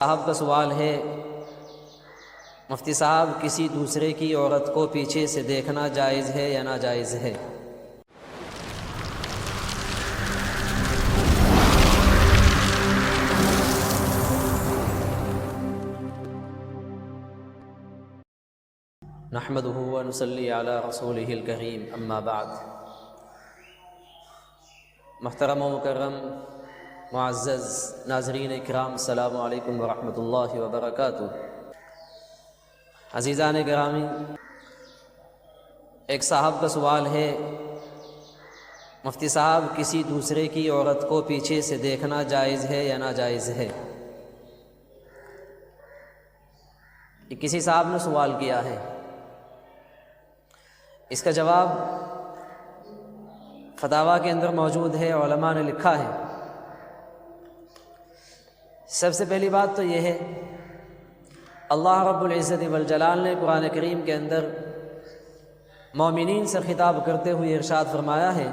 صاحب کا سوال ہے، مفتی صاحب کسی دوسرے کی عورت کو پیچھے سے دیکھنا جائز ہے یا ناجائز ہے؟ نحمدہ ونصلی علی رسولہ الکریم، اما بعد۔ محترم و مکرم معزز ناظرین اکرام، السلام علیکم ورحمۃ اللہ وبرکاتہ۔ عزیزان گرامی، ایک صاحب کا سوال ہے، مفتی صاحب کسی دوسرے کی عورت کو پیچھے سے دیکھنا جائز ہے یا ناجائز ہے؟ یہ کسی صاحب نے سوال کیا ہے، اس کا جواب فتاویٰ کے اندر موجود ہے، علماء نے لکھا ہے۔ سب سے پہلی بات تو یہ ہے، اللہ رب العزت والجلال نے قرآن کریم کے اندر مومنین سے خطاب کرتے ہوئے ارشاد فرمایا ہے،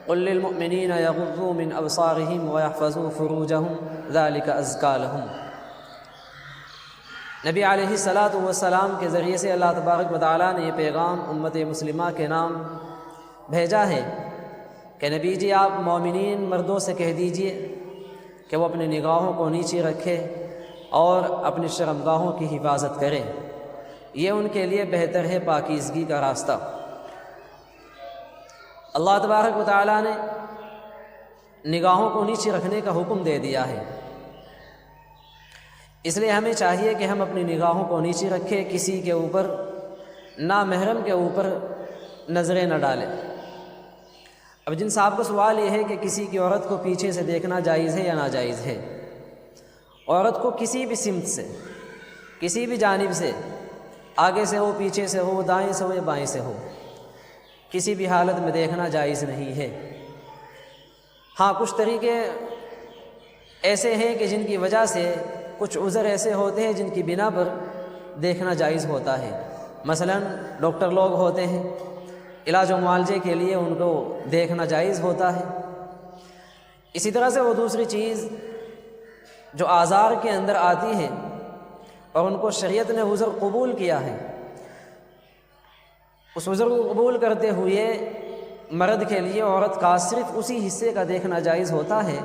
قل للمؤمنین یغضوا من ابصارہم ویحفظوا فروجہم ذلک ازکی لہم۔ نبی علیہ السلام کے ذریعے سے اللہ تبارک و تعالیٰ نے یہ پیغام امت مسلمہ کے نام بھیجا ہے کہ نبی جی آپ مومنین مردوں سے کہہ دیجئے کہ وہ اپنی نگاہوں کو نیچے رکھے اور اپنی شرمگاہوں کی حفاظت کریں، یہ ان کے لیے بہتر ہے پاکیزگی کا راستہ۔ اللہ تبارک و تعالیٰ نے نگاہوں کو نیچے رکھنے کا حکم دے دیا ہے، اس لیے ہمیں چاہیے کہ ہم اپنی نگاہوں کو نیچے رکھیں، کسی کے اوپر نامحرم کے اوپر نظریں نہ ڈالیں۔ اب جن صاحب کا سوال یہ ہے کہ کسی کی عورت کو پیچھے سے دیکھنا جائز ہے یا ناجائز ہے، عورت کو کسی بھی سمت سے، کسی بھی جانب سے، آگے سے ہو، پیچھے سے ہو، دائیں سے ہو یا بائیں سے ہو، کسی بھی حالت میں دیکھنا جائز نہیں ہے۔ ہاں، کچھ طریقے ایسے ہیں کہ جن کی وجہ سے کچھ عذر ایسے ہوتے ہیں جن کی بنا پر دیکھنا جائز ہوتا ہے۔ مثلا ڈاکٹر لوگ ہوتے ہیں، علاج و معالجے کے لیے ان کو دیکھنا جائز ہوتا ہے۔ اسی طرح سے وہ دوسری چیز جو آزار کے اندر آتی ہے اور ان کو شریعت نے عذر قبول کیا ہے، اس عذر کو قبول کرتے ہوئے مرد کے لیے عورت کا صرف اسی حصے کا دیکھنا جائز ہوتا ہے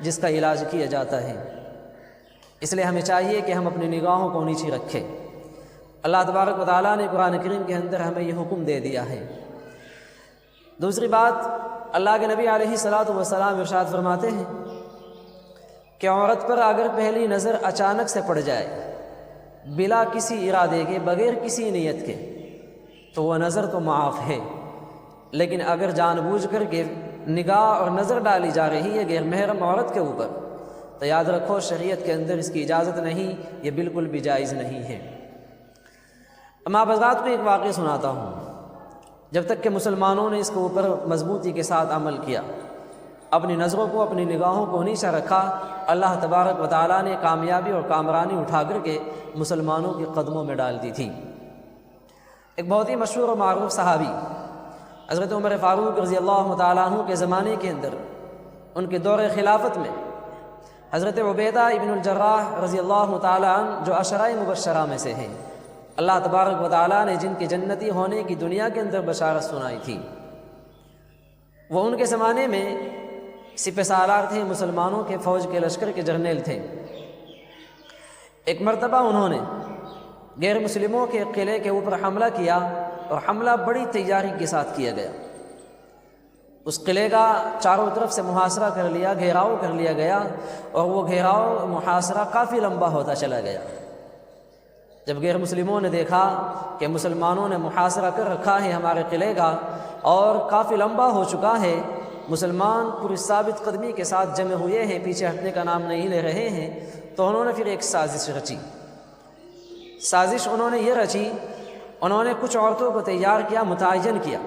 جس کا علاج کیا جاتا ہے۔ اس لیے ہمیں چاہیے کہ ہم اپنی نگاہوں کو نیچے رکھیں۔ اللہ تبارک و تعالیٰ نے قرآن کریم کے اندر ہمیں یہ حکم دے دیا ہے۔ دوسری بات، اللہ کے نبی علیہ السلام ارشاد فرماتے ہیں کہ عورت پر اگر پہلی نظر اچانک سے پڑ جائے، بلا کسی ارادے کے، بغیر کسی نیت کے، تو وہ نظر تو معاف ہے، لیکن اگر جان بوجھ کر کے نگاہ اور نظر ڈالی جا رہی ہے غیر محرم عورت کے اوپر، تو یاد رکھو شریعت کے اندر اس کی اجازت نہیں، یہ بالکل بھی جائز نہیں ہے۔ میں آپ حضرات کو ایک واقعہ سناتا ہوں۔ جب تک کہ مسلمانوں نے اس کے اوپر مضبوطی کے ساتھ عمل کیا، اپنی نظروں کو، اپنی نگاہوں کو نیچے رکھا، اللہ تبارک و تعالیٰ نے کامیابی اور کامرانی اٹھا کر کے مسلمانوں کے قدموں میں ڈال دی تھی۔ ایک بہت ہی مشہور و معروف صحابی حضرت عمر فاروق رضی اللہ تعالیٰ عنہ کے زمانے کے اندر، ان کے دور خلافت میں حضرت عبیدہ ابن الجراح رضی اللہ تعالیٰ عنہ جو عشرۂ مبشرہ میں سے ہیں، اللہ تبارک و تعالیٰ نے جن کے جنتی ہونے کی دنیا کے اندر بشارت سنائی تھی، وہ ان کے زمانے میں سپہ سالار تھے، مسلمانوں کے فوج کے لشکر کے جرنیل تھے۔ ایک مرتبہ انہوں نے غیر مسلموں کے قلعے کے اوپر حملہ کیا، اور حملہ بڑی تیاری کے ساتھ کیا گیا۔ اس قلعے کا چاروں طرف سے محاصرہ کر لیا، گھیراؤ کر لیا گیا، اور وہ گھیراؤ محاصرہ کافی لمبا ہوتا چلا گیا۔ جب غیر مسلموں نے دیکھا کہ مسلمانوں نے محاصرہ کر رکھا ہے ہمارے قلعے کا اور کافی لمبا ہو چکا ہے، مسلمان پوری ثابت قدمی کے ساتھ جمع ہوئے ہیں، پیچھے ہٹنے کا نام نہیں لے رہے ہیں، تو انہوں نے پھر ایک سازش رچی۔ سازش انہوں نے یہ رچی، انہوں نے کچھ عورتوں کو تیار کیا، متعین کیا،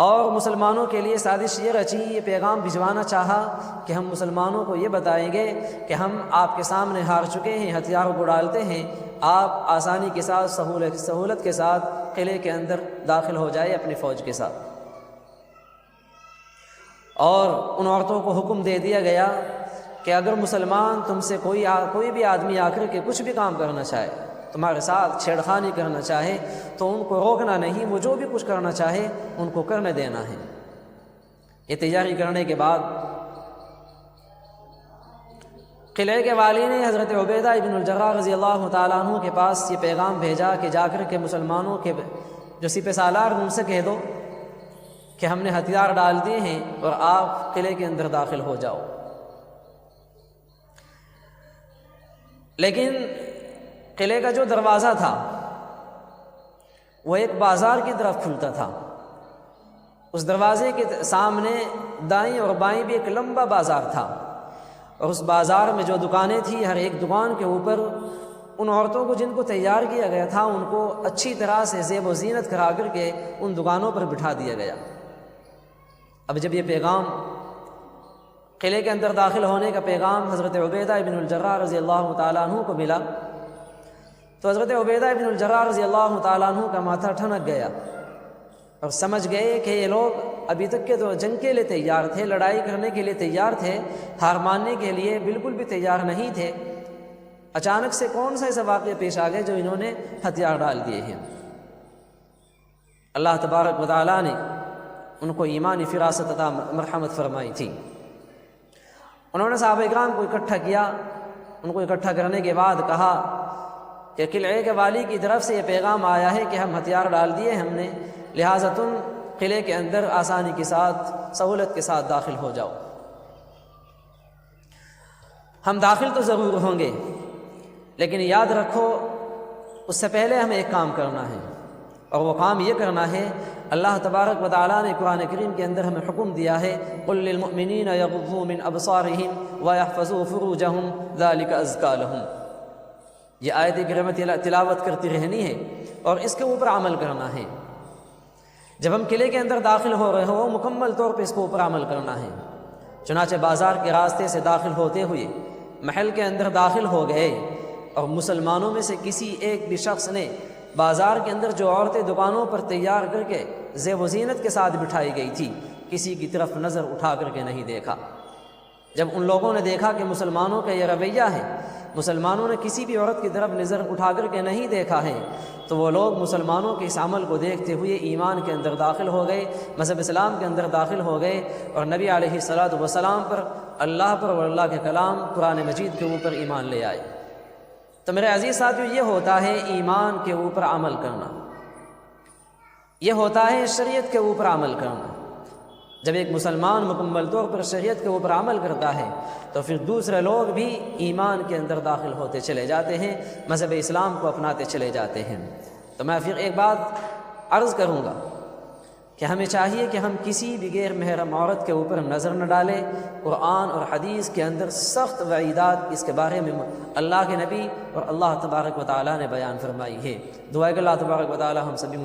اور مسلمانوں کے لیے سازش یہ رچی، یہ پیغام بھجوانا چاہا کہ ہم مسلمانوں کو یہ بتائیں گے کہ ہم آپ کے سامنے ہار چکے ہیں، ہتھیاروں کو ڈالتے ہیں، آپ آسانی کے ساتھ، سہولت کے ساتھ قلعے کے اندر داخل ہو جائے اپنی فوج کے ساتھ۔ اور ان عورتوں کو حکم دے دیا گیا کہ اگر مسلمان تم سے کوئی بھی آدمی آ کر کے کچھ بھی کام کرنا چاہے، تمہارے ساتھ چھیڑخانی کرنا چاہے، تو ان کو روکنا نہیں، وہ جو بھی کچھ کرنا چاہے ان کو کرنے دینا ہے۔ یہ تیاری کرنے کے بعد قلعے کے والی نے حضرت عبیدہ ابن الجراح رضی اللہ تعالیٰ عنہ کے پاس یہ پیغام بھیجا کہ جا کر کے مسلمانوں کے جو سپہ سالار ان سے کہہ دو کہ ہم نے ہتھیار ڈال دیے ہیں اور آپ قلعے کے اندر داخل ہو جاؤ۔ لیکن قلعے کا جو دروازہ تھا وہ ایک بازار کی طرف کھلتا تھا، اس دروازے کے سامنے دائیں اور بائیں بھی ایک لمبا بازار تھا، اور اس بازار میں جو دکانیں تھیں ہر ایک دکان کے اوپر ان عورتوں کو جن کو تیار کیا گیا تھا ان کو اچھی طرح سے زیب و زینت کرا کر کے ان دکانوں پر بٹھا دیا گیا۔ اب جب یہ پیغام قلعے کے اندر داخل ہونے کا پیغام حضرت عبیدہ ابن الجراح رضی اللہ تعالیٰ عنہ کو ملا تو حضرت عبیدہ ابن الجراح رضی اللہ تعالیٰ عنہ کا ماتھا ٹھنک گیا اور سمجھ گئے کہ یہ لوگ ابھی تک کے تو جنگ کے لیے تیار تھے، لڑائی کرنے کے لیے تیار تھے، ہار ماننے کے لیے بالکل بھی تیار نہیں تھے، اچانک سے کون سا ایسا واقعہ پیش آ گئے جو انہوں نے ہتھیار ڈال دیے ہیں۔ اللہ تبارک و تعالیٰ نے ان کو ایمانی فراست عطا مرحمت فرمائی تھی۔ انہوں نے صحابہ اکرام کو اکٹھا کیا، ان کو اکٹھا کرنے کے بعد کہا کہ قلعے کے والی کی طرف سے یہ پیغام آیا ہے کہ ہم ہتھیار ڈال دیے ہم نے، لہٰذا تم قلعے کے اندر آسانی کے ساتھ سہولت کے ساتھ داخل ہو جاؤ۔ ہم داخل تو ضرور ہوں گے، لیکن یاد رکھو اس سے پہلے ہمیں ایک کام کرنا ہے، اور وہ کام یہ کرنا ہے، اللہ تبارک و تعالیٰ نے قرآن کریم کے اندر ہمیں حکم دیا ہے قُل لِّلْمُؤْمِنِينَ يَغُضُّوا مِنْ أَبْصَارِهِمْ وَيَحْفَظُوا فُرُوجَهُمْ ذَلِكَ أَزْكَىٰ لَهُمْ۔ یہ آیت کریمہ تلاوت کرتی رہنی ہے اور اس کے اوپر عمل کرنا ہے۔ جب ہم قلعے کے اندر داخل ہو رہے ہو مکمل طور پہ اس کو اوپر عمل کرنا ہے۔ چنانچہ بازار کے راستے سے داخل ہوتے ہوئے محل کے اندر داخل ہو گئے، اور مسلمانوں میں سے کسی ایک بھی شخص نے بازار کے اندر جو عورتیں دکانوں پر تیار کر کے زیب و زینت کے ساتھ بٹھائی گئی تھی کسی کی طرف نظر اٹھا کر کے نہیں دیکھا۔ جب ان لوگوں نے دیکھا کہ مسلمانوں کا یہ رویہ ہے، مسلمانوں نے کسی بھی عورت کی طرف نظر اٹھا کر کے نہیں دیکھا ہے، تو وہ لوگ مسلمانوں کے اس عمل کو دیکھتے ہوئے ایمان کے اندر داخل ہو گئے، مذہب اسلام کے اندر داخل ہو گئے، اور نبی علیہ الصلاۃ والسلام پر، اللہ پر اور اللہ کے کلام قرآن مجید کے اوپر ایمان لے آئے۔ تو میرے عزیز ساتھیو، یہ ہوتا ہے ایمان کے اوپر عمل کرنا، یہ ہوتا ہے شریعت کے اوپر عمل کرنا۔ جب ایک مسلمان مکمل طور پر شریعت کے اوپر عمل کرتا ہے تو پھر دوسرے لوگ بھی ایمان کے اندر داخل ہوتے چلے جاتے ہیں، مذہب اسلام کو اپناتے چلے جاتے ہیں۔ تو میں پھر ایک بات عرض کروں گا کہ ہمیں چاہیے کہ ہم کسی بھی غیر محرم عورت کے اوپر نظر نہ ڈالیں۔ قرآن اور حدیث کے اندر سخت وعیدات اس کے بارے میں اللہ کے نبی اور اللہ تبارک و تعالیٰ نے بیان فرمائی ہے۔ دعا کہ اللہ تبارک و تعالیٰ ہم سبھی